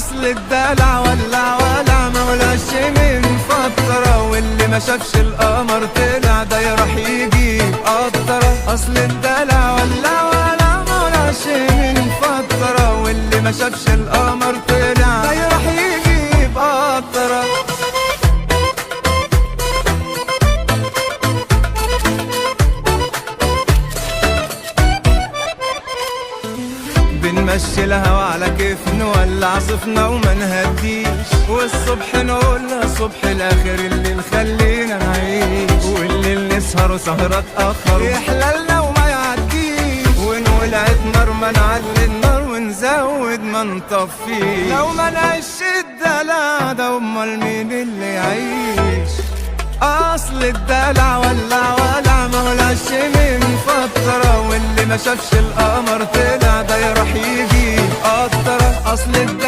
اصل الدلع ولع مولاش من فترة، واللي ما شافش القمر طلع ده يروح يجيب قطرة. اصل الدلع ولع مولاش من فترة، واللي ما شافش القمر طلع ده يروح يجيب قطرة. بنمشي الهوا على كيف نولع صفنا وما نهديش، والصبح نقولها صبح الاخر اللي خلينا نعيش، والليل نسهر وسهرة تأخر يحلالنا وما يعديش، ونولعت نار ما نعلي النار ونزود ما نطفيش. لو ما نعيش الدلع ده امال مين اللي يعيش؟ اصل الدلع ولع مولاش من فترة، واللي ما شافش القمر طلع ده يروح يجيب قطرة. اصل الدلع